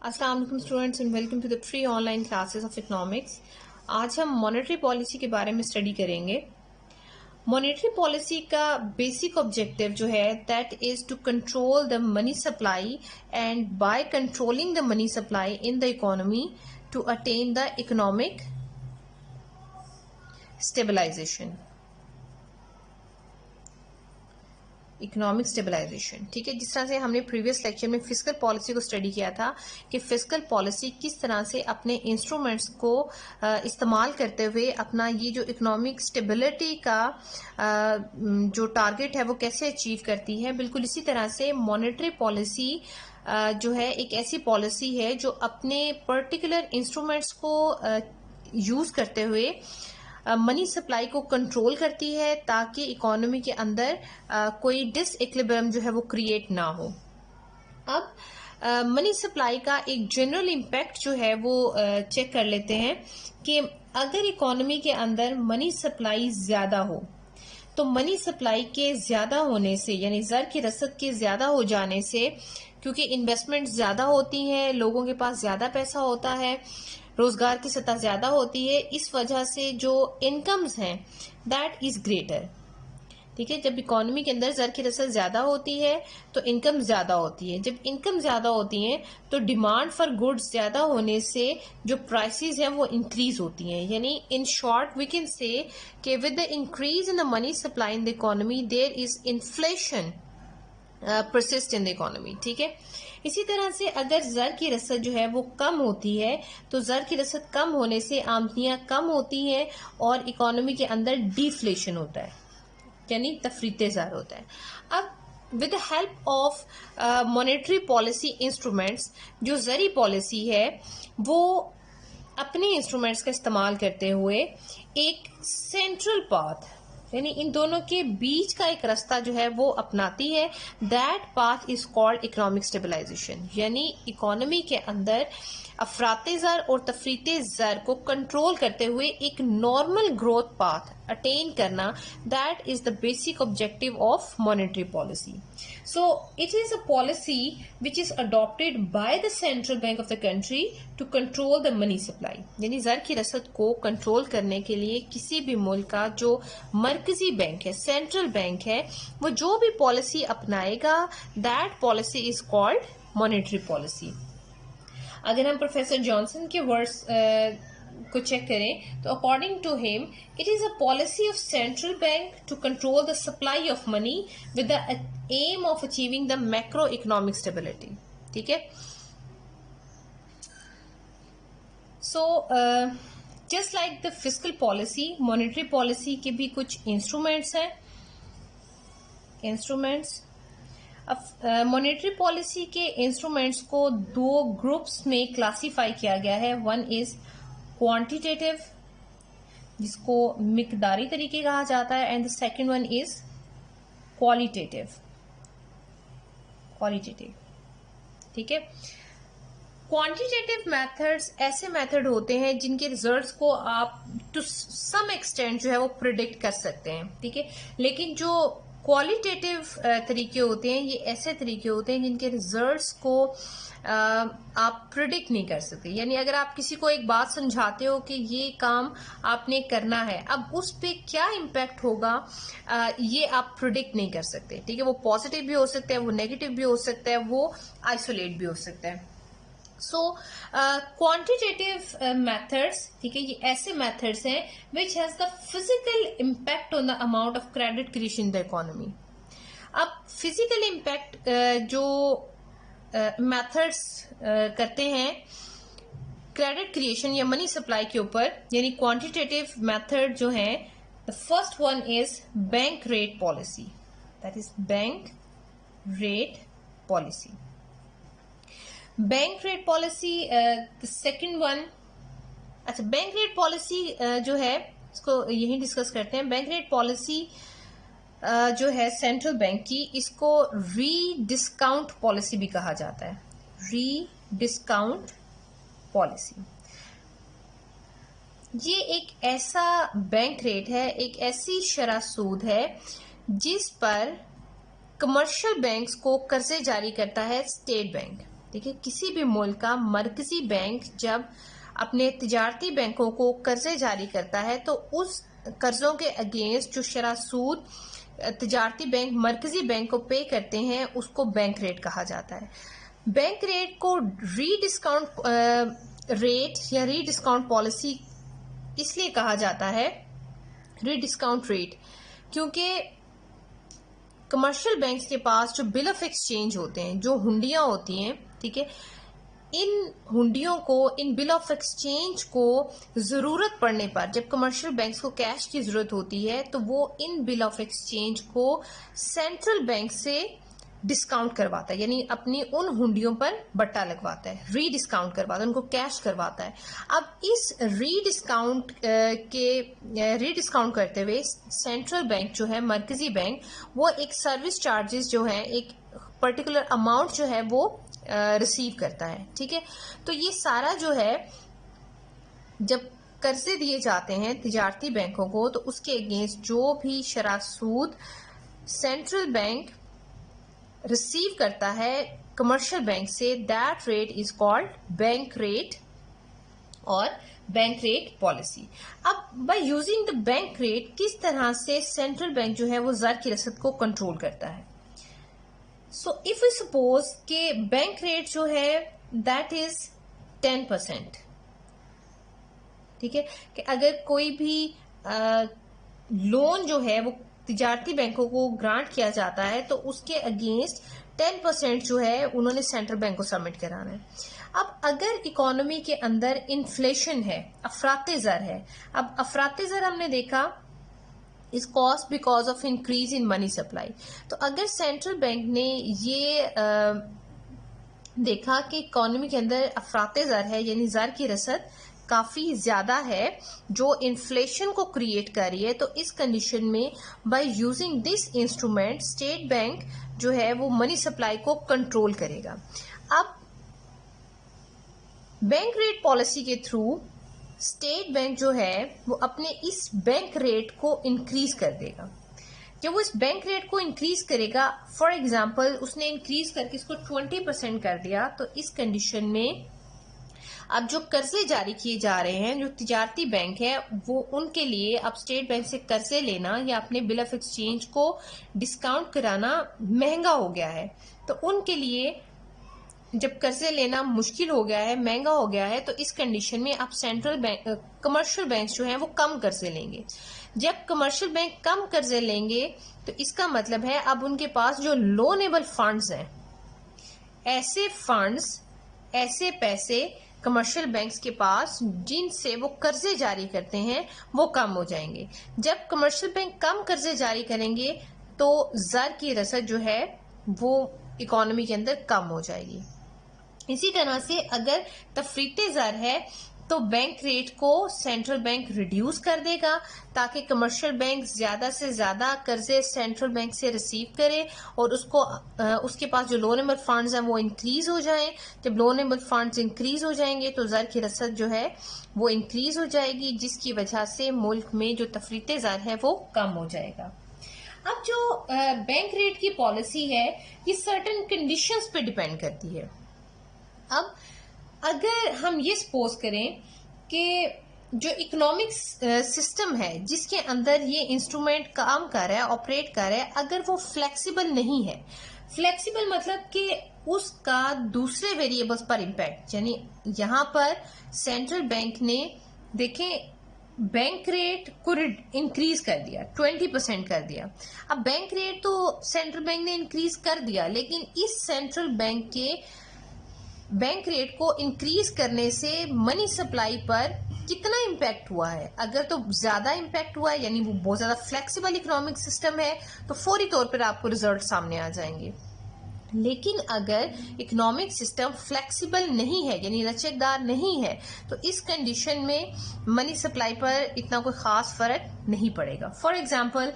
अस्सलाम वालेकुम students and welcome to the free online classes of economics. आज हम मॉनेटरी पॉलिसी के बारे में स्टडी करेंगे। मॉनेटरी पॉलिसी का बेसिक ऑब्जेक्टिव जो है that is to control the money supply and by controlling the money supply in the economy to attain the economic stabilization. Economic stabilization, ठीक है। जिस तरह से हमने प्रीवियस लेक्चर में फिस्कल पॉलिसी को स्टडी किया था कि फिस्कल पॉलिसी किस तरह से अपने इंस्ट्रूमेंट्स को इस्तेमाल करते हुए अपना ये जो इकोनॉमिक स्टेबिलिटी का जो टारगेट है वो कैसे अचीव करती है, बिल्कुल इसी तरह से मॉनेटरी पॉलिसी जो है एक ऐसी पॉलिसी है जो अपने पर्टिकुलर इंस्ट्रूमेंट्स को यूज करते हुए मनी सप्लाई को कंट्रोल करती है ताकि इकोनॉमी के अंदर कोई डिसइक्विलिब्रियम जो है वो क्रिएट ना हो। अब मनी सप्लाई का एक जनरल इम्पैक्ट जो है वो चेक कर लेते हैं कि अगर इकोनॉमी के अंदर मनी सप्लाई ज्यादा हो तो मनी सप्लाई के ज्यादा होने से यानी ज़र की रसद के ज्यादा हो जाने से, क्योंकि इन्वेस्टमेंट ज्यादा होती है, लोगों के पास ज्यादा पैसा होता है, रोजगार की सतह ज्यादा होती है, इस वजह से जो इनकम्स हैं दैट इज ग्रेटर। ठीक है, जब इकोनॉमी के अंदर ज़र की रसद ज्यादा होती है तो इनकम ज्यादा होती है। जब इनकम ज्यादा होती है तो डिमांड फॉर गुड्स ज्यादा होने से जो प्राइसेस हैं वो इंक्रीज होती हैं। यानी in short we can say कि with the increase in the money supply in the economy there is inflation persist in the economy. ठीक है, इसी तरह से अगर ज़र की रसद जो है वो कम होती है तो ज़र की रसद कम होने से आमदनियां कम होती हैं और इकोनॉमी के अंदर डिफ्लेशन होता है, यानी तफरीते ज़र होता है। अब with the help of monetary policy instruments, जो ज़री पॉलिसी है वो अपने इंस्ट्रूमेंट्स का इस्तेमाल करते हुए एक सेंट्रल पाथ यानी इन दोनों के बीच का एक रास्ता जो है वो अपनाती है। That path is called economic stabilization. यानी इकोनॉमी के अंदर अफराते ज़र और तफरीते ज़र को कंट्रोल करते हुए एक नॉर्मल ग्रोथ पाथ अटेन करना, that is the basic objective of monetary policy. So it is a policy which is adopted by the central bank of the country to control the money supply. यानी ज़र की रसद को control करने के लिए किसी भी मुल्क का जो मरकजी बैंक है, सेंट्रल बैंक है, वो जो भी पॉलिसी अपनाएगा that policy is called monetary policy. अगर हम प्रोफेसर जॉनसन के वर्ड्स को चेक करें तो according to him it is a policy of central bank to control the supply of money with the aim of achieving the macro economic stability. ठीक है, so just like the fiscal policy, monetary policy के भी कुछ instruments हैं। Monetary policy के instruments को दो groups में क्लासिफाई किया गया है। वन इज क्वांटिटेटिव, जिसको मिकदारी तरीके कहा जाता है, and the second one is qualitative. ठीक है, क्वांटिटेटिव मेथड्स ऐसे मेथड होते हैं जिनके रिजल्ट्स को आप टू सम एक्सटेंट जो है वो प्रिडिक्ट कर सकते हैं। ठीक है, लेकिन जो क्वालिटेटिव तरीके होते हैं ये ऐसे तरीके होते हैं जिनके रिजल्ट्स को आप प्रिडिक्ट नहीं कर सकते। यानी अगर आप किसी को एक बात समझाते हो कि ये काम आपने करना है, अब उस पे क्या इम्पैक्ट होगा ये आप प्रिडिक्ट नहीं कर सकते। ठीक है, वो पॉजिटिव भी हो सकता है, वो नेगेटिव भी हो सकता है, वो आइसोलेट भी हो सकता है। सो क्वांटिटेटिव मेथड्स, ठीक है, ये ऐसे मेथड्स हैं which has the physical impact on the amount of credit creation in the economy. अब फिजिकल इम्पैक्ट जो मेथड्स करते हैं क्रेडिट क्रिएशन या मनी सप्लाई के ऊपर, यानी क्वांटिटेटिव मेथड जो है, the first one is bank rate policy, that is bank rate policy. Bank rate policy the second one, अच्छा बैंक रेट पॉलिसी जो है इसको यही डिस्कस करते हैं। बैंक रेट पॉलिसी जो है सेंट्रल बैंक की, इसको री डिस्काउंट पॉलिसी भी कहा जाता है। री डिस्काउंट पॉलिसी ये एक ऐसा बैंक रेट है, एक ऐसी शरह सूद है जिस पर कमर्शियल बैंक्स को कर्जे जारी करता है स्टेट बैंक। ठीक है, किसी भी मुल्क का मरकजी बैंक जब अपने तिजारती बैंकों को कर्जे जारी करता है तो उस कर्जों के अगेंस्ट जो शरह सूद तिजारती बैंक मरकजी बैंक को पे करते हैं उसको बैंक रेट कहा जाता है। बैंक रेट को रीडिस्काउंट रेट या रीडिस्काउंट पॉलिसी इसलिए कहा जाता है, रीडिस्काउंट रेट, क्योंकि कमर्शियल बैंक्स के पास जो बिल ऑफ एक्सचेंज होते हैं, जो हुंडियां होती हैं, ठीक है, इन हुंडियों को, इन बिल ऑफ एक्सचेंज को जरूरत पड़ने पर, जब कमर्शियल बैंक्स को कैश की जरूरत होती है तो वो इन बिल ऑफ एक्सचेंज को सेंट्रल बैंक से डिस्काउंट करवाता है, यानी अपनी उन हुंडियों पर बट्टा लगवाता है, रीडिस्काउंट करवाता है, उनको कैश करवाता है। अब इस रीडिस्काउंट करते हुए सेंट्रल बैंक जो है, मरकजी बैंक, वो एक सर्विस चार्जेस जो है, एक पर्टिकुलर अमाउंट जो है वो रिसीव करता है। ठीक है, तो ये सारा जो है, जब कर्जे दिए जाते हैं तिजारती बैंकों को तो उसके अगेंस्ट जो भी शरह सूद सेंट्रल बैंक रिसीव करता है कमर्शियल बैंक से, that rate is called bank rate और बैंक रेट पॉलिसी। अब by using the bank rate किस तरह से सेंट्रल बैंक जो है वो ज़र की रसद को कंट्रोल करता है। सो इफ वी सपोज के बैंक रेट जो है दैट इज 10%, ठीक है, कि अगर कोई भी लोन जो है वो तिजारती बैंकों को ग्रांट किया जाता है तो उसके अगेंस्ट 10% जो है उन्होंने सेंट्रल बैंक को सबमिट कराना है। अब अगर इकोनॉमी के अंदर इन्फ्लेशन है, अफराते ज़र है, अब अफराते ज़र हमने देखा is cost because of increase in money supply, तो अगर सेंट्रल बैंक ने ये देखा कि इकोनॉमी के अंदर अफराते ज़र है, यानी ज़र की रसद काफी ज्यादा है जो इन्फ्लेशन को क्रिएट कर रही है, तो इस कंडीशन में by using this instrument state bank जो है वो मनी सप्लाई को कंट्रोल करेगा। अब बैंक रेट पॉलिसी के थ्रू स्टेट बैंक जो है वो अपने इस बैंक रेट को इंक्रीज कर देगा। जब वो इस बैंक रेट को इंक्रीज करेगा, फॉर एग्जांपल उसने इंक्रीज करके इसको 20% कर दिया, तो इस कंडीशन में अब जो कर्जे जारी किए जा रहे हैं, जो तिजारती बैंक है, वो उनके लिए अब स्टेट बैंक से कर्जे लेना या अपने बिल ऑफ एक्सचेंज को डिस्काउंट कराना महंगा हो गया है। तो उनके लिए जब कर्जे लेना मुश्किल हो गया है, महंगा हो गया है, तो इस कंडीशन में अब सेंट्रल बैंक, कमर्शियल बैंक जो है वो कम कर्जे लेंगे। जब कमर्शियल बैंक कम कर्जे लेंगे तो इसका मतलब है अब उनके पास जो लोनेबल फंड्स हैं, ऐसे फंड्स, ऐसे पैसे कमर्शियल बैंक्स के पास जिनसे वो कर्जे जारी करते हैं वो कम हो जाएंगे। जब कमर्शियल बैंक कम कर्जे जारी करेंगे तो ज़र की रसद जो है वो इकोनॉमी के अंदर कम हो जाएगी। इसी तरह से अगर तफरीते ज़र है तो बैंक रेट को सेंट्रल बैंक रिड्यूस कर देगा ताकि कमर्शियल बैंक ज्यादा से ज्यादा कर्जे सेंट्रल बैंक से रिसीव करे और उसको उसके पास जो लोनेबल फंड्स हैं वो इंक्रीज हो जाएं। जब लोनेबल फंड्स इंक्रीज हो जाएंगे तो ज़र की रसद जो है वो इंक्रीज हो जाएगी, जिसकी वजह से मुल्क में जो तफरीते ज़र है वो कम हो जाएगा। अब जो बैंक रेट की पॉलिसी है ये सर्टेन कंडीशंस पे डिपेंड करती है। अब अगर हम ये सपोज करें कि जो इकोनॉमिक सिस्टम है जिसके अंदर ये इंस्ट्रूमेंट काम कर रहा है, ऑपरेट कर रहा है, अगर वो फ्लेक्सिबल नहीं है, फ्लेक्सिबल मतलब कि उसका दूसरे वेरिएबल्स पर इम्पैक्ट, यानी यहाँ पर सेंट्रल बैंक ने देखें बैंक रेट को इंक्रीज कर दिया, 20% कर दिया। अब बैंक रेट तो सेंट्रल बैंक ने इंक्रीज कर दिया, लेकिन इस सेंट्रल बैंक के बैंक रेट को इंक्रीज करने से मनी सप्लाई पर कितना इम्पैक्ट हुआ है। अगर तो ज्यादा इम्पैक्ट हुआ है, यानी वो बहुत ज्यादा फ्लेक्सिबल इकोनॉमिक सिस्टम है, तो फौरी तौर पर आपको रिजल्ट सामने आ जाएंगे। लेकिन अगर इकोनॉमिक सिस्टम फ्लेक्सिबल नहीं है, यानी लचकदार नहीं है, तो इस कंडीशन में मनी सप्लाई पर इतना कोई खास फर्क नहीं पड़ेगा। फॉर एग्जाम्पल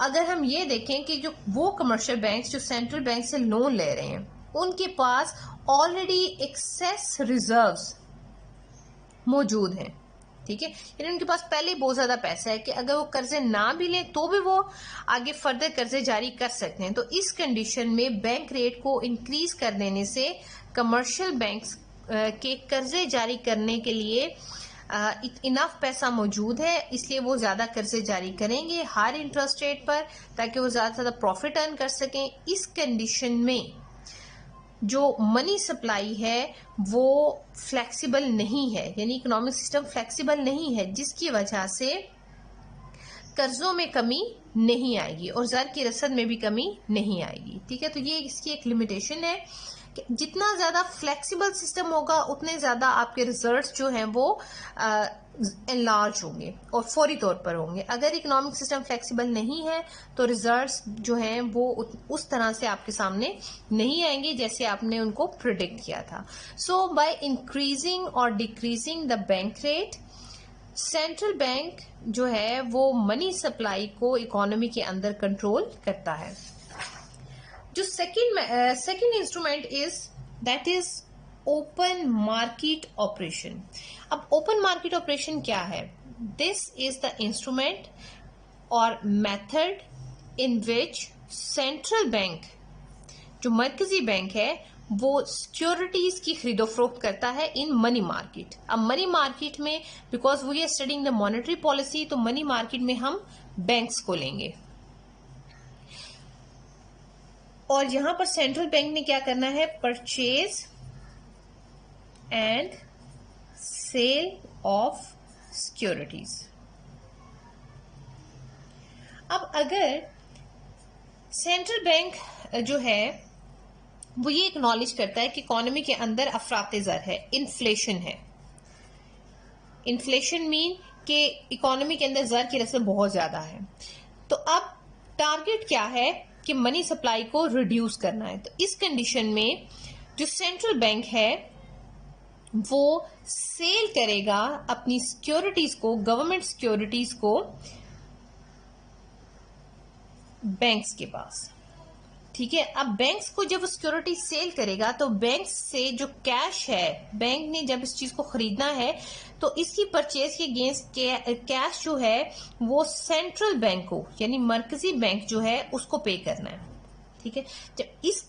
अगर हम ये देखें कि जो वो कमर्शियल बैंक जो सेंट्रल बैंक से लोन ले रहे हैं उनके पास ऑलरेडी एक्सेस रिजर्व्स मौजूद हैं, ठीक है, यानी उनके पास पहले बहुत ज्यादा पैसा है कि अगर वो कर्जे ना भी लें तो भी वो आगे फर्दर कर्जे जारी कर सकते हैं। तो इस कंडीशन में बैंक रेट को इंक्रीज कर देने से कमर्शियल बैंक्स के कर्जे जारी करने के लिए इनफ पैसा मौजूद है, इसलिए वो ज्यादा कर्जे जारी करेंगे हायर इंटरेस्ट रेट पर, ताकि वो ज्यादा से ज्यादा प्रॉफिट अर्न कर सकें। इस कंडीशन में जो मनी सप्लाई है वो फ्लेक्सिबल नहीं है, यानी इकोनॉमिक सिस्टम फ्लेक्सिबल नहीं है, जिसकी वजह से कर्जों में कमी नहीं आएगी और ज़र की रसद में भी कमी नहीं आएगी। ठीक है, तो ये इसकी एक लिमिटेशन है कि जितना ज़्यादा फ्लेक्सिबल सिस्टम होगा उतने ज़्यादा आपके रिजल्ट्स जो हैं वो एनलार्ज होंगे और फौरी तौर पर होंगे। अगर इकोनॉमिक सिस्टम फ्लेक्सिबल नहीं है तो रिजल्ट्स जो हैं वो उस तरह से आपके सामने नहीं आएंगे जैसे आपने उनको प्रिडिक्ट किया था। सो बाय इंक्रीजिंग और decreasing the bank rate, central bank जो है वो मनी सप्लाई को इकोनॉमी के अंदर कंट्रोल करता है। जो second instrument that is open market operation. अब ओपन मार्केट ऑपरेशन क्या है? दिस इज द इंस्ट्रूमेंट और method in which central bank, जो मरकजी बैंक है, वो सिक्योरिटीज की खरीदो फरोख्त करता है इन मनी मार्केट। अब मनी मार्केट में because we are studying the monetary policy, तो मनी मार्केट में हम बैंक्स को लेंगे और यहां पर सेंट्रल बैंक ने क्या करना है? Purchase and sale of securities. अब अगर सेंट्रल बैंक जो है वो ये एक्नॉलेज करता है कि इकोनॉमी के अंदर अफरात-ए-ज़र है, इन्फ्लेशन है। इन्फ्लेशन मीन कि इकोनॉमी के अंदर ज़र की रस्म बहुत ज्यादा है, तो अब टारगेट क्या है कि मनी सप्लाई को रिड्यूस करना है। तो इस कंडीशन में जो सेंट्रल बैंक है वो सेल करेगा अपनी सिक्योरिटीज को, गवर्नमेंट सिक्योरिटीज को बैंक्स के पास। ठीक है, अब बैंक्स को जब सिक्योरिटी सेल करेगा तो बैंक से जो कैश है, बैंक ने जब इस चीज को खरीदना है तो इसकी परचेज के अगेंस्ट कैश जो है वो सेंट्रल बैंक को, यानी मरकजी बैंक जो है, उसको पे करना है। ठीक है, जब इस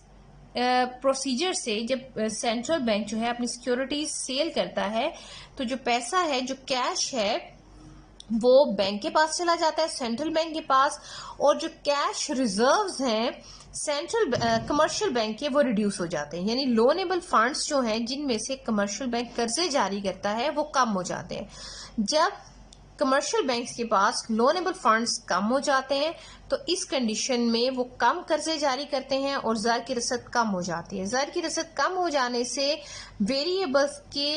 प्रोसीजर से जब सेंट्रल बैंक जो है अपनी सिक्योरिटीज सेल करता है तो जो पैसा है, जो कैश है, वो बैंक के पास चला जाता है, सेंट्रल बैंक के पास, और जो कैश रिजर्व्स हैं सेंट्रल कमर्शियल बैंक के वो रिड्यूस हो जाते हैं, यानी लोनेबल फंड्स जो हैं जिनमें से कमर्शियल बैंक कर्जे जारी करता है वो कम हो जाते हैं। जब कमर्शियल बैंक्स के पास लोनेबल फंड्स कम हो जाते हैं तो इस कंडीशन में वो कम कर्जे जारी करते हैं और ज़र की रसद कम हो जाती है। ज़र की रसद कम हो जाने से वेरिएबल्स के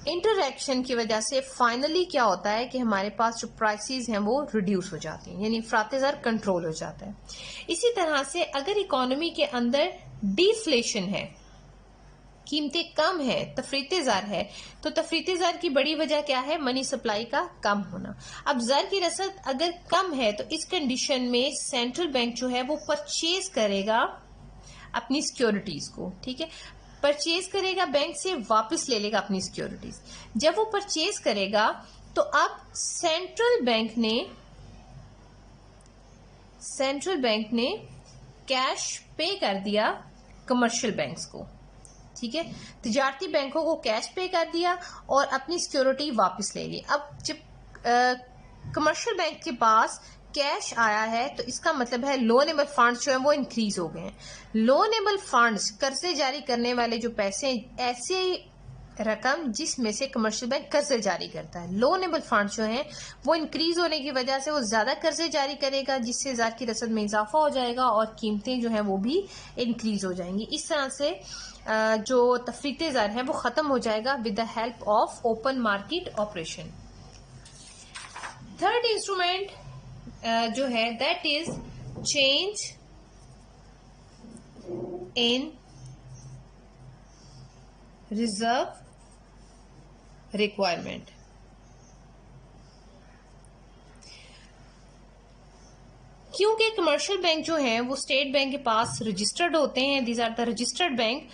इंटरैक्शन की वजह से फाइनली क्या होता है कि हमारे पास जो प्राइसेस हैं वो रिड्यूस हो जाती हैं, यानी अफरात-ए-ज़र कंट्रोल हो जाता है। इसी तरह से अगर इकोनॉमी के अंदर डिफ्लेशन है, कीमतें कम है, तफरीत-ए-ज़र है, तो तफरीत-ए-ज़र की बड़ी वजह क्या है? मनी सप्लाई का कम होना। अब ज़र की रसद अगर कम है तो इस कंडीशन में सेंट्रल बैंक जो है वो परचेज करेगा अपनी सिक्योरिटीज को। ठीक है, परचेज करेगा, बैंक से वापस ले लेगा अपनी सिक्योरिटीज। जब वो परचेज करेगा तो अब सेंट्रल बैंक ने कैश पे कर दिया कमर्शियल बैंक्स को। ठीक है, तिजारती बैंकों को कैश पे कर दिया और अपनी सिक्योरिटी वापस ले ली। अब जब कमर्शियल बैंक के पास कैश आया है तो इसका मतलब है लोनेबल फंड्स जो है वो इंक्रीज हो गए हैं। लोनेबल फंड्स, कर्जे जारी करने वाले जो पैसे, ऐसे रकम जिसमें से कमर्शियल बैंक कर्जे जारी करता है, लोनेबल फंड्स जो हैं वो इंक्रीज होने की वजह से वो ज्यादा कर्जे जारी करेगा, जिससे ज़र की रसद में इजाफा हो जाएगा और कीमतें जो हैं वो भी इंक्रीज हो जाएंगी। इस तरह से जो तफरीत-ए-ज़र है वो खत्म हो जाएगा with the help of open market operation. Third instrument जो है that is change in reserve requirement. क्योंकि कमर्शियल बैंक जो हैं वो स्टेट बैंक के पास रजिस्टर्ड होते हैं, these are the registered bank.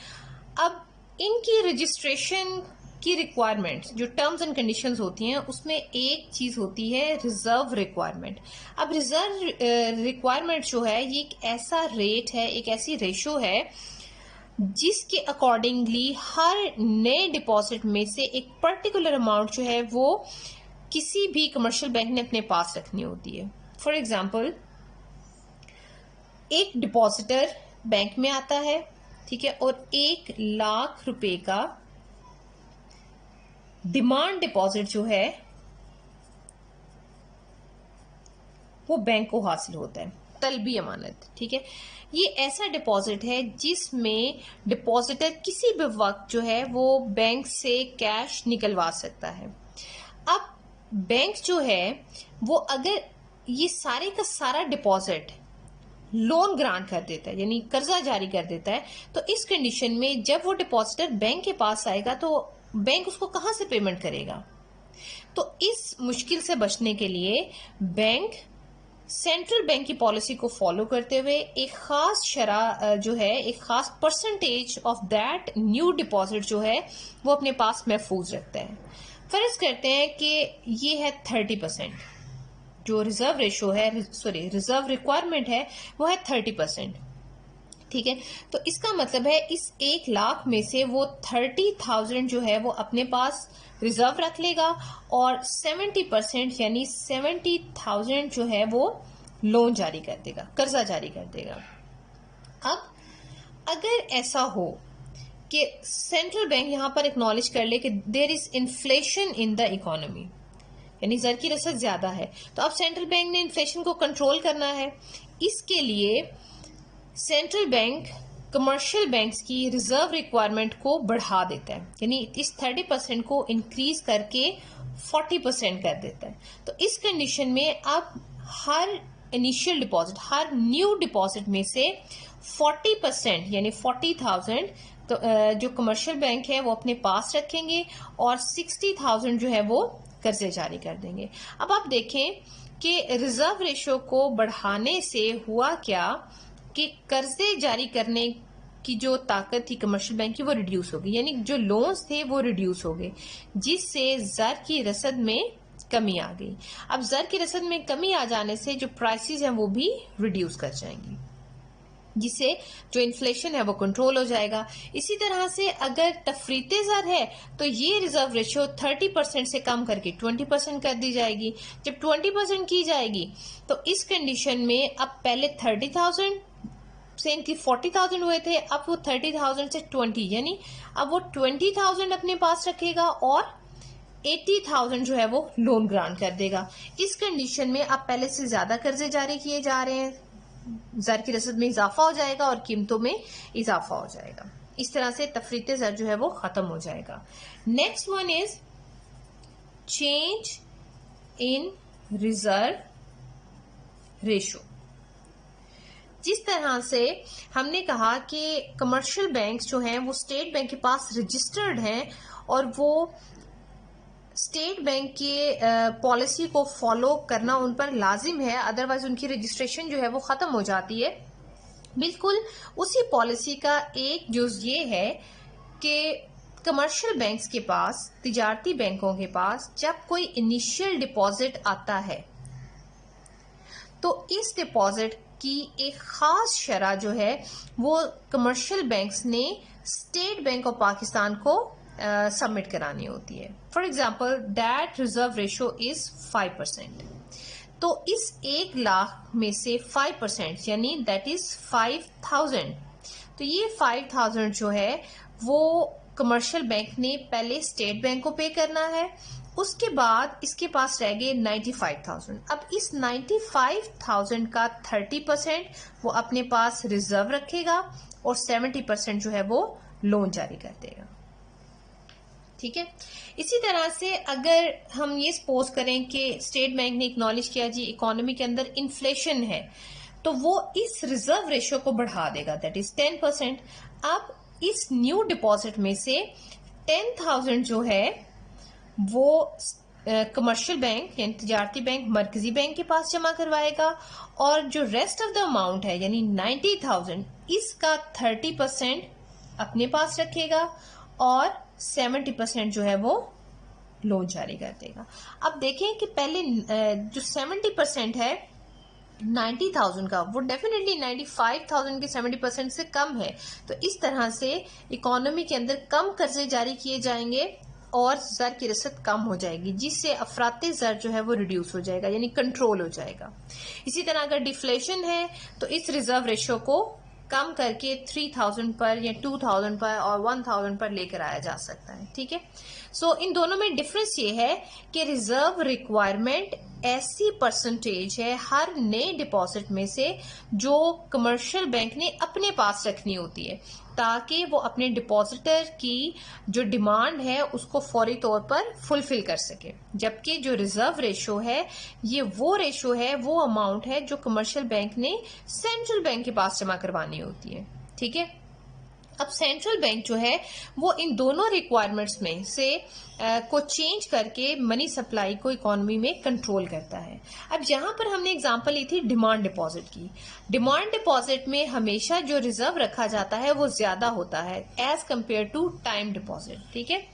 अब इनकी रजिस्ट्रेशन की रिक्वायरमेंट्स, जो टर्म्स एंड कंडीशंस होती हैं, उसमें एक चीज होती है रिजर्व रिक्वायरमेंट। अब रिजर्व रिक्वायरमेंट जो है ये एक ऐसा रेट है, एक ऐसी रेशो है जिसके अकॉर्डिंगली हर नए डिपॉजिट में से एक पर्टिकुलर अमाउंट जो है वो किसी भी कमर्शियल बैंक ने अपने पास रखनी होती है। फॉर एग्जाम्पल, एक डिपॉजिटर बैंक में आता है, ठीक है, और 1,00,000 रुपए का डिमांड डिपॉजिट जो है वो बैंक को हासिल होता है, तलबी अमानत, ठीक है। ये ऐसा डिपॉजिट है जिसमें डिपॉजिटर किसी भी वक्त जो है वो बैंक से कैश निकलवा सकता है। अब बैंक जो है वो अगर ये सारे का सारा डिपॉजिट लोन ग्रांट कर देता है, यानी कर्जा जारी कर देता है, तो इस कंडीशन में जब वो डिपॉजिटर बैंक के पास आएगा तो बैंक उसको कहां से पेमेंट करेगा? तो इस मुश्किल से बचने के लिए बैंक सेंट्रल बैंक की पॉलिसी को फॉलो करते हुए एक खास शरह जो है, एक खास percentage of that new deposit जो है वो अपने पास महफूज रखता है। फर्ज करते हैं कि ये है 30%, जो रिजर्व रेशो है, रिजर्व रिक्वायरमेंट है वो है 30%, ठीक है। तो इसका मतलब है इस 1,00,000 में से वो 30,000 जो है वो अपने पास रिजर्व रख लेगा और 70% यानी 70,000 जो है वो लोन जारी कर देगा, कर्जा जारी कर देगा। अब अगर ऐसा हो कि सेंट्रल बैंक यहां पर एक्नॉलेज कर ले कि there is inflation in the economy, यानी जर की रसद ज्यादा है, तो अब सेंट्रल बैंक ने इन्फ्लेशन को कंट्रोल करना है। इसके लिए सेंट्रल बैंक कमर्शियल बैंक्स की रिजर्व रिक्वायरमेंट को बढ़ा देता है, यानी इस 30% को इंक्रीज करके 40% कर देता है। तो इस कंडीशन में अब हर इनिशियल डिपॉजिट, हर न्यू डिपॉजिट में से 40% यानी 40,000 तो जो कमर्शियल बैंक है वो अपने पास रखेंगे और 60,000 जो है वो कर्जे जारी कर देंगे। अब आप देखें कि रिजर्व रेशो को बढ़ाने से हुआ क्या कि कर्जे जारी करने की जो ताकत थी कमर्शियल बैंक की वो रिड्यूस हो गई, यानी जो लोन्स थे वो रिड्यूस हो गए, जिससे ज़र की रसद में कमी आ गई। अब ज़र की रसद में कमी आ जाने से जो प्राइसेस हैं वो भी रिड्यूस कर जाएंगी, जिससे जो इन्फ्लेशन है वो कंट्रोल हो जाएगा। इसी तरह से अगर तफरीते ज़र है तो ये रिजर्व रेशियो 30% से कम करके 20% कर दी जाएगी। जब 20% की जाएगी तो इस कंडीशन में अब पहले 30,000 से इनकी 40,000 हुए थे, अब वो 30,000 से 20, यानी अब वो 20,000 अपने पास रखेगा और 80,000 जो है वो लोन ग्रांट कर देगा। इस कंडीशन में अब पहले से ज्यादा कर्जे जारी किए जा रहे हैं, ज़र की रसद में इजाफा हो जाएगा और कीमतों में इजाफा हो जाएगा। इस तरह से तफरीते ज़र जो है वो खत्म हो जाएगा। Next one is change in reserve ratio. जिस तरह से हमने कहा कि कमर्शियल बैंक्स जो हैं वो स्टेट बैंक के पास रजिस्टर्ड हैं और वो स्टेट बैंक की पॉलिसी को फॉलो करना उन पर लाजिम है, अदरवाइज उनकी रजिस्ट्रेशन जो है वो खत्म हो जाती है। बिल्कुल उसी पॉलिसी का एक जुज ये है कि कमर्शियल बैंक्स के पास, तिजारती बैंकों के पास जब कोई इनिशियल डिपॉजिट आता है तो इस डिपॉजिट की एक खास शरह जो है वो कमर्शियल बैंक्स ने स्टेट बैंक ऑफ पाकिस्तान को सबमिट करानी होती है। For example, that reserve ratio is 5%। तो इस 1,00,000 में से 5% यानी दैट इज 5,000। तो ये 5,000 जो है वो कमर्शियल बैंक ने पहले स्टेट बैंक को पे करना है, उसके बाद इसके पास रह गए 95,000। अब इस 95,000 का 30% वो अपने पास रिजर्व रखेगा और 70% जो है वो लोन जारी कर देगा, ठीक है। इसी तरह से अगर हम ये सपोज करें कि स्टेट बैंक ने एक्नॉलेज किया जी इकोनॉमी के अंदर इन्फ्लेशन है, तो वो इस रिजर्व रेशो को बढ़ा देगा, दैट इज 10%। अब इस न्यू डिपॉजिट में से 10,000 जो है वो कमर्शियल बैंक यानी तिजारती बैंक मरकजी बैंक के पास जमा करवाएगा और जो रेस्ट ऑफ द अमाउंट है यानी 90,000 इसका 30% अपने पास रखेगा और 70% जो है वो लोन जारी कर देगा। अब देखें कि पहले जो 70% है 90,000 का, वो डेफिनेटली 95,000 के 70% से कम है। तो इस तरह से इकोनॉमी के अंदर कम कर्जे जारी किए जाएंगे और ज़र की रसद कम हो जाएगी, जिससे अफराते ज़र जो है वो रिड्यूस हो जाएगा, यानी कंट्रोल हो जाएगा। इसी तरह अगर डिफ्लेशन है तो इस रिजर्व रेशो को कम करके 3,000 पर या 2,000 पर और 1,000 पर लेकर आया जा सकता है। ठीक है, सो इन दोनों में डिफरेंस ये है कि रिजर्व रिक्वायरमेंट ऐसी परसेंटेज है हर नए डिपॉजिट में से जो कमर्शियल बैंक ने अपने पास रखनी होती है, ताकि वो अपने डिपॉजिटर की जो डिमांड है उसको फौरी तौर पर फुलफिल कर सके। जबकि जो रिजर्व रेशो है ये वो रेशो है, वो अमाउंट है जो कमर्शियल बैंक ने सेंट्रल बैंक के पास जमा करवानी होती है। ठीक है, अब सेंट्रल बैंक जो है वो इन दोनों रिक्वायरमेंट्स में से को चेंज करके मनी सप्लाई को इकोनॉमी में कंट्रोल करता है। अब यहाँ पर हमने एग्जांपल ली थी डिमांड डिपॉजिट की। डिमांड डिपॉजिट में हमेशा जो रिजर्व रखा जाता है वो ज्यादा होता है as compare to time deposit. ठीक है,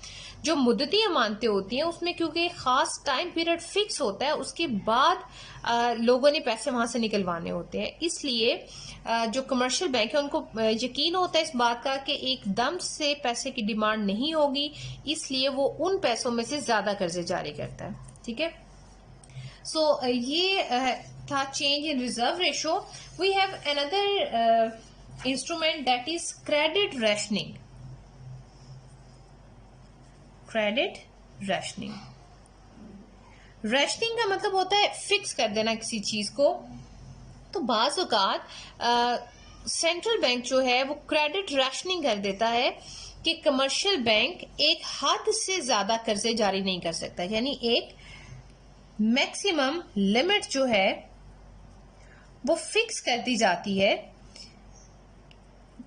जो मुद्दती अमानतें होती हैं उसमें क्योंकि एक खास टाइम पीरियड फिक्स होता है, उसके बाद लोगों ने पैसे वहां से निकलवाने होते हैं, इसलिए जो कमर्शियल बैंक है उनको यकीन होता है इस बात का कि एकदम से पैसे की डिमांड नहीं होगी, इसलिए वो उन पैसों में से ज्यादा कर्जे जारी करता है। ठीक है, सो ये था change in reserve ratio. We have another instrument that is credit rationing. Credit rationing, rationing का मतलब होता है फिक्स कर देना किसी चीज को। तो बाज़ औक़ात सेंट्रल बैंक जो है वो क्रेडिट रैशनिंग कर देता है कि कमर्शियल बैंक एक हद से ज्यादा कर्जे जारी नहीं कर सकता, यानी एक मैक्सिमम लिमिट जो है वो फिक्स कर दी जाती है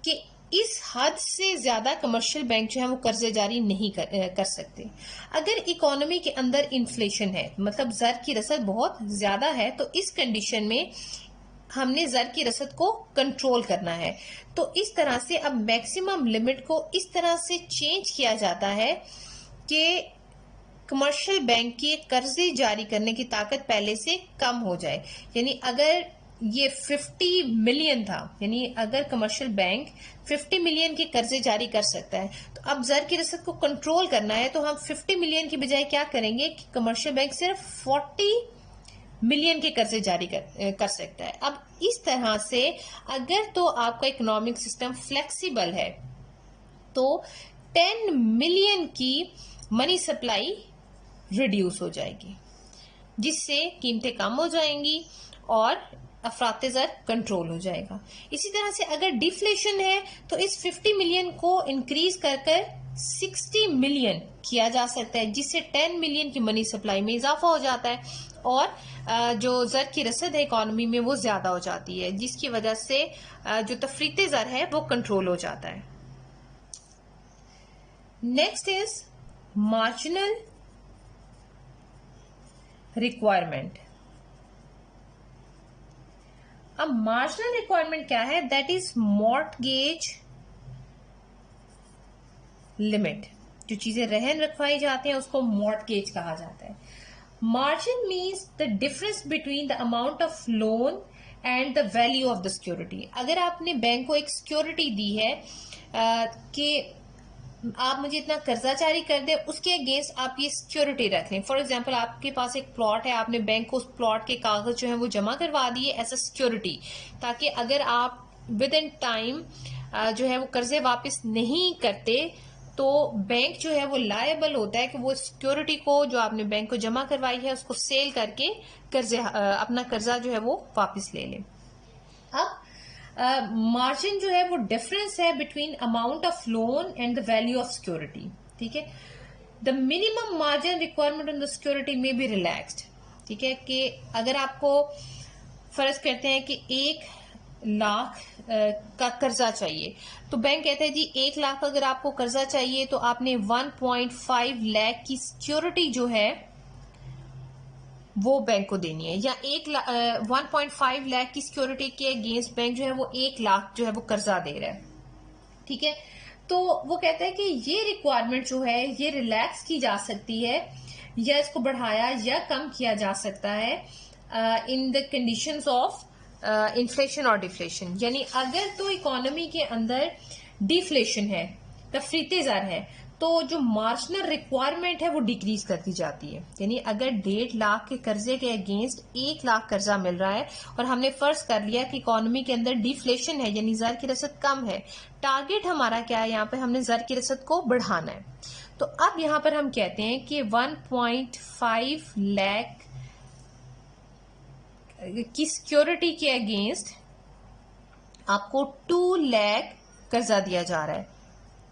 कि इस हद से ज्यादा कमर्शियल बैंक जो है वो कर्जे जारी नहीं कर सकते। अगर इकोनॉमी के अंदर इन्फ्लेशन है, मतलब जर की रसद बहुत ज्यादा है, तो इस कंडीशन में हमने जर की रसद को कंट्रोल करना है। तो इस तरह से अब मैक्सिमम लिमिट को इस तरह से चेंज किया जाता है कि कमर्शियल बैंक की कर्जे जारी करने की ताकत पहले से कम हो जाए। यानी अगर ये 50 मिलियन था, यानी अगर कमर्शियल बैंक 50 मिलियन के कर्जे जारी कर सकता है, तो अब जर की रसद को कंट्रोल करना है तो हम 50 मिलियन की बजाय क्या करेंगे कि कमर्शियल बैंक सिर्फ 40 मिलियन के कर्जे जारी कर सकता है। अब इस तरह से अगर तो आपका इकोनॉमिक सिस्टम फ्लेक्सिबल है तो 10 मिलियन की मनी सप्लाई रिड्यूस हो जाएगी, जिससे कीमतें कम हो जाएंगी और अफराते ज़र कंट्रोल हो जाएगा। इसी तरह से अगर डिफ्लेशन है तो इस 50 मिलियन को इंक्रीज कर 60 मिलियन किया जा सकता है, जिससे 10 मिलियन की मनी सप्लाई में इजाफा हो जाता है और जो ज़र की रसद है इकोनॉमी में वो ज्यादा हो जाती है, जिसकी वजह से जो तफरीते ज़र है वो कंट्रोल हो जाता है। Next is marginal requirement. अब मार्जिनल रिक्वायरमेंट क्या है? That is mortgage limit. जो चीजें रहन रखवाई जाती हैं उसको मॉर्टगेज कहा जाता है। Margin means the difference between the amount of loan and the value of the security. अगर आपने बैंक को एक सिक्योरिटी दी है कि आप मुझे इतना कर्जा जारी कर दे, उसके अगेंस्ट आप ये सिक्योरिटी रख लें। फॉर एग्जांपल आपके पास एक प्लॉट है, आपने बैंक को उस प्लॉट के कागज जो है वो जमा करवा दिए एज अ सिक्योरिटी, ताकि अगर आप विद इन टाइम जो है वो कर्जे वापस नहीं करते तो बैंक जो है वो लायबल होता है कि वो सिक्योरिटी को जो आपने बैंक को जमा करवाई है उसको सेल करके अपना कर्जा जो है वो वापस ले ले। अब मार्जिन जो है वो डिफरेंस है between amount of loan and the value of security. ठीक है, the minimum margin requirement on the security में बी रिलैक्स्ड। ठीक है, कि अगर आपको फर्ज करते हैं कि 1 लाख का कर्जा चाहिए, तो बैंक कहता है जी 1 लाख अगर आपको कर्जा चाहिए तो आपने 1.5 लाख की सिक्योरिटी जो है वो बैंक को देनी है, या 1.5 लाख की सिक्योरिटी के अगेंस्ट बैंक जो है वो 1 लाख जो है वो कर्जा दे रहा है। ठीक है, तो वो कहता है कि ये रिक्वायरमेंट जो है ये रिलैक्स की जा सकती है या इसको बढ़ाया या कम किया जा सकता है in the conditions of inflation और डिफ्लेशन। यानी अगर तो इकोनॉमी के अंदर डिफ्लेशन है, तफरीते ज़र है, तो जो मार्जिनल रिक्वायरमेंट है वो डिक्रीज करती जाती है। यानी अगर 1.5 लाख के कर्जे के अगेंस्ट 1 लाख कर्जा मिल रहा है और हमने फर्ज कर लिया कि इकोनॉमी के अंदर डिफ्लेशन है यानी ज़र की रसद कम है, टारगेट हमारा क्या है, यहाँ पे हमने ज़र की रसद को बढ़ाना है। तो अब यहाँ पर हम कहते हैं कि 1.5 लाख की सिक्योरिटी के अगेंस्ट आपको 2 लाख कर्जा दिया जा रहा है,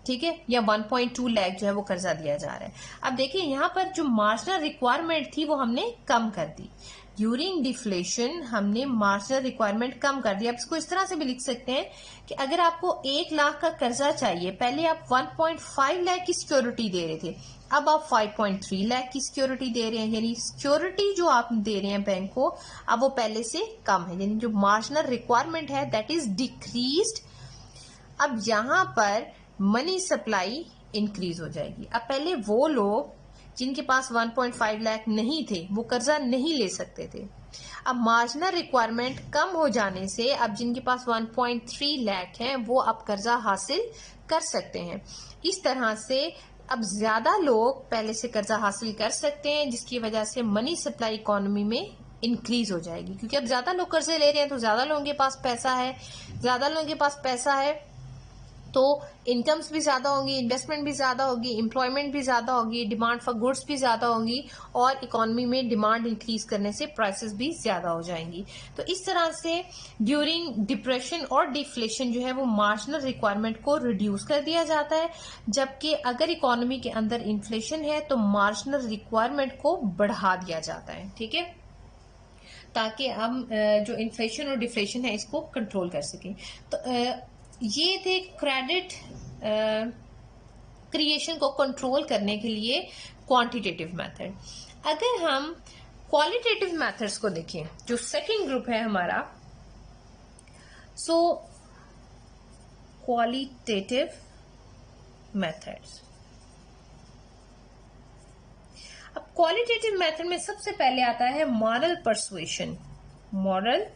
ठीक है, या 1.2 लाख जो है वो कर्जा दिया जा रहा है। अब देखिए यहाँ पर जो मार्जिनल रिक्वायरमेंट थी वो हमने कम कर दी। ड्यूरिंग डिफ्लेशन हमने मार्जिनल रिक्वायरमेंट कम कर दी। अब इसको इस तरह से भी लिख सकते हैं कि अगर आपको 1 लाख का कर्जा चाहिए, पहले आप 1.5 लाख की सिक्योरिटी दे रहे थे, अब आप 5.3 लाख की सिक्योरिटी दे रहे हैं, यानी सिक्योरिटी जो आप दे रहे हैं बैंक को अब वो पहले से कम है, यानी जो मार्जिनल रिक्वायरमेंट है दैट इज डिक्रीज्ड। अब यहाँ पर मनी सप्लाई इंक्रीज हो जाएगी। अब पहले वो लोग जिनके पास 1.5 लाख नहीं थे वो कर्जा नहीं ले सकते थे। अब मार्जिनल रिक्वायरमेंट कम हो जाने से अब जिनके पास 1.3 लाख है वो अब कर्जा हासिल कर सकते हैं। इस तरह से अब ज्यादा लोग पहले से कर्जा हासिल कर सकते हैं, जिसकी वजह से मनी सप्लाई इकोनॉमी में इंक्रीज हो जाएगी, क्योंकि अब ज्यादा लोग कर्जे ले रहे हैं तो ज्यादा लोगों के पास पैसा है, ज्यादा लोगों के पास पैसा है तो इनकम्स भी ज्यादा होंगी, इन्वेस्टमेंट भी ज्यादा होगी, एम्प्लॉयमेंट भी ज्यादा होगी, डिमांड फॉर गुड्स भी ज्यादा होंगी और इकोनॉमी में डिमांड इंक्रीज करने से प्राइसेस भी ज्यादा हो जाएंगी। तो इस तरह से ड्यूरिंग डिप्रेशन और डिफ्लेशन जो है वो मार्जिनल रिक्वायरमेंट को रिड्यूस कर दिया जाता है, जबकि अगर इकोनॉमी के अंदर इन्फ्लेशन है तो मार्जिनल रिक्वायरमेंट को बढ़ा दिया जाता है, ठीक है, ताकि हम जो इन्फ्लेशन और डिफ्लेशन है इसको कंट्रोल कर सकें। तो ये थे क्रेडिट क्रिएशन को कंट्रोल करने के लिए क्वांटिटेटिव मेथड। अगर हम क्वालिटेटिव मेथड्स को देखें, जो सेकंड ग्रुप है हमारा, सो क्वालिटेटिव मेथड्स। अब क्वालिटेटिव मेथड में सबसे पहले आता है moral persuasion. Moral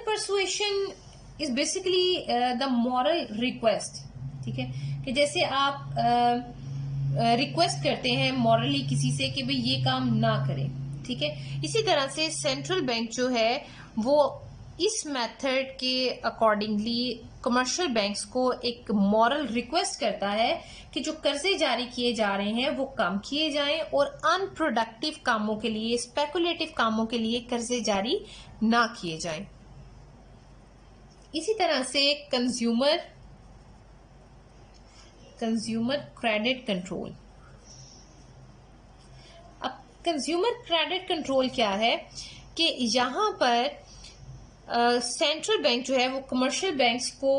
persuasion is basically the moral request, ठीक है, कि जैसे आप रिक्वेस्ट करते हैं मॉरली किसी से कि भाई ये काम ना करें, ठीक है। इसी तरह से सेंट्रल बैंक जो है वो इस मेथड के अकॉर्डिंगली कमर्शियल बैंक्स को एक मॉरल रिक्वेस्ट करता है कि जो कर्जे जारी किए जा रहे हैं वो कम किए जाएं और अनप्रोडक्टिव कामों के लिए, स्पेकुलेटिव कामों के लिए कर्जे जारी ना किए जाएं। इसी तरह से कंज्यूमर क्रेडिट कंट्रोल। अब कंज्यूमर क्रेडिट कंट्रोल क्या है कि यहां पर सेंट्रल बैंक जो है वो कमर्शियल बैंक्स को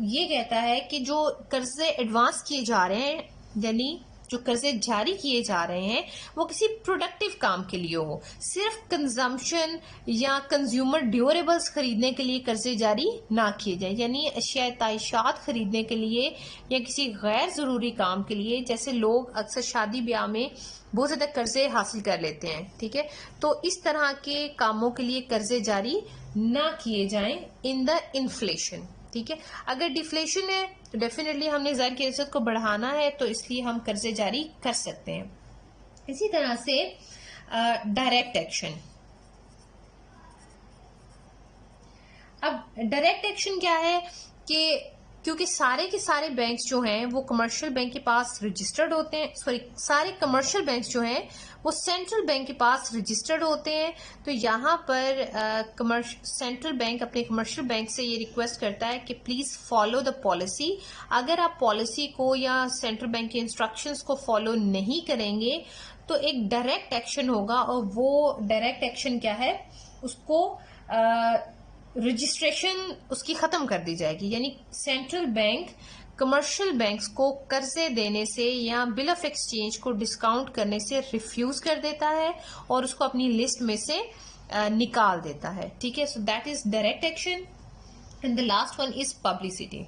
ये कहता है कि जो कर्जे एडवांस किए जा रहे हैं, यानी जो कर्जे जारी किए जा रहे हैं वो किसी प्रोडक्टिव काम के लिए हो, सिर्फ कंजम्पशन या कंज्यूमर ड्यूरेबल्स खरीदने के लिए कर्जे जारी ना किए जाए, यानी अशिया ताइशात खरीदने के लिए या किसी गैर जरूरी काम के लिए, जैसे लोग अक्सर शादी ब्याह में बहुत ज्यादा कर्जे हासिल कर लेते हैं, ठीक है, तो इस तरह के कामों के लिए कर्जे जारी ना किए जाएं इन द इन्फ्लेशन, ठीक है। अगर डिफ्लेशन है तो डेफिनेटली हमने ज़र की रसद को बढ़ाना है, तो इसलिए हम कर्जे जारी कर सकते हैं। इसी तरह से डायरेक्ट एक्शन। अब डायरेक्ट एक्शन क्या है कि क्योंकि सारे के सारे बैंक्स जो हैं वो कमर्शियल बैंक के पास रजिस्टर्ड होते हैं, सारे कमर्शियल बैंक्स जो हैं वो सेंट्रल बैंक के पास रजिस्टर्ड होते हैं, तो यहाँ पर सेंट्रल बैंक अपने कमर्शियल बैंक से ये रिक्वेस्ट करता है कि प्लीज फॉलो द पॉलिसी। अगर आप पॉलिसी को या सेंट्रल बैंक के इंस्ट्रक्शंस को फॉलो नहीं करेंगे तो एक डायरेक्ट एक्शन होगा, और वो डायरेक्ट एक्शन क्या है, उसको रजिस्ट्रेशन उसकी खत्म कर दी जाएगी, यानी सेंट्रल बैंक कमर्शियल बैंक्स को कर्जे देने से या बिल ऑफ एक्सचेंज को डिस्काउंट करने से रिफ्यूज कर देता है और उसको अपनी लिस्ट में से निकाल देता है, ठीक है। So that is direct action. And the last one is publicity.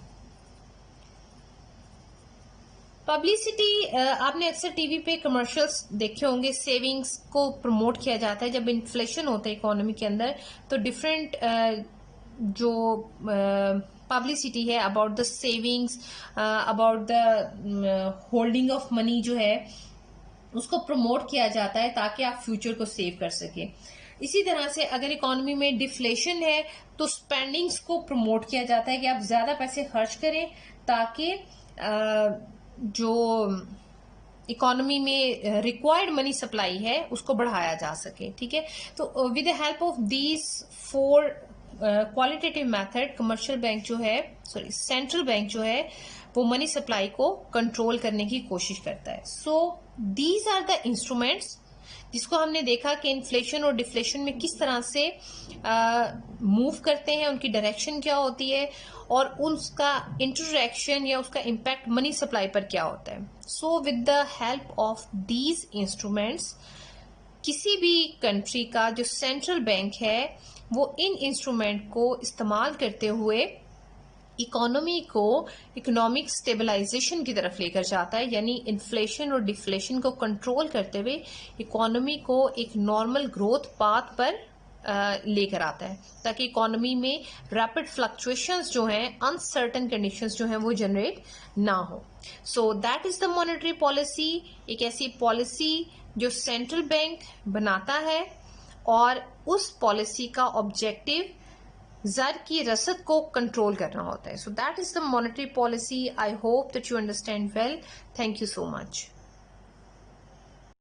Publicity, आपने अक्सर टीवी पे कमर्शियल्स देखे होंगे, सेविंग्स को प्रमोट किया जाता है। जब इन्फ्लेशन होता है इकोनॉमी के अंदर तो डिफरेंट जो पब्लिसिटी है about the savings, about the holding of money जो है उसको प्रमोट किया जाता है ताकि आप फ्यूचर को सेव कर सके। इसी तरह से अगर इकोनॉमी में डिफ्लेशन है तो स्पेंडिंग्स को प्रमोट किया जाता है कि आप ज्यादा पैसे खर्च करें ताकि जो इकोनॉमी में रिक्वायर्ड मनी सप्लाई है उसको बढ़ाया जा सके। ठीक है, तो with the help of these 4 qualitative method commercial bank जो है, सॉरी सेंट्रल बैंक जो है वो मनी सप्लाई को कंट्रोल करने की कोशिश करता है। So these are the instruments जिसको हमने देखा कि इन्फ्लेशन और डिफ्लेशन में किस तरह से मूव करते हैं, उनकी डायरेक्शन क्या होती है और उसका इंटरैक्शन या उसका इम्पैक्ट मनी सप्लाई पर क्या होता है। So with the help of these instruments किसी भी कंट्री का जो सेंट्रल बैंक है वो इन इंस्ट्रूमेंट को इस्तेमाल करते हुए इकोनॉमी को इकोनॉमिक स्टेबलाइजेशन की तरफ लेकर जाता है, यानी इन्फ्लेशन और डिफ्लेशन को कंट्रोल करते हुए इकोनॉमी को एक नॉर्मल ग्रोथ पाथ पर लेकर आता है ताकि इकोनॉमी में रैपिड फ्लक्चुएशंस जो हैं, अनसर्टन कंडीशंस जो हैं वो जनरेट ना हो। So that is the monetary policy, एक ऐसी पॉलिसी जो सेंट्रल बैंक बनाता है और उस पॉलिसी का ऑब्जेक्टिव ज़र की रसद को कंट्रोल करना होता है। So that is the monetary policy. I hope that you understand well. Thank you so much.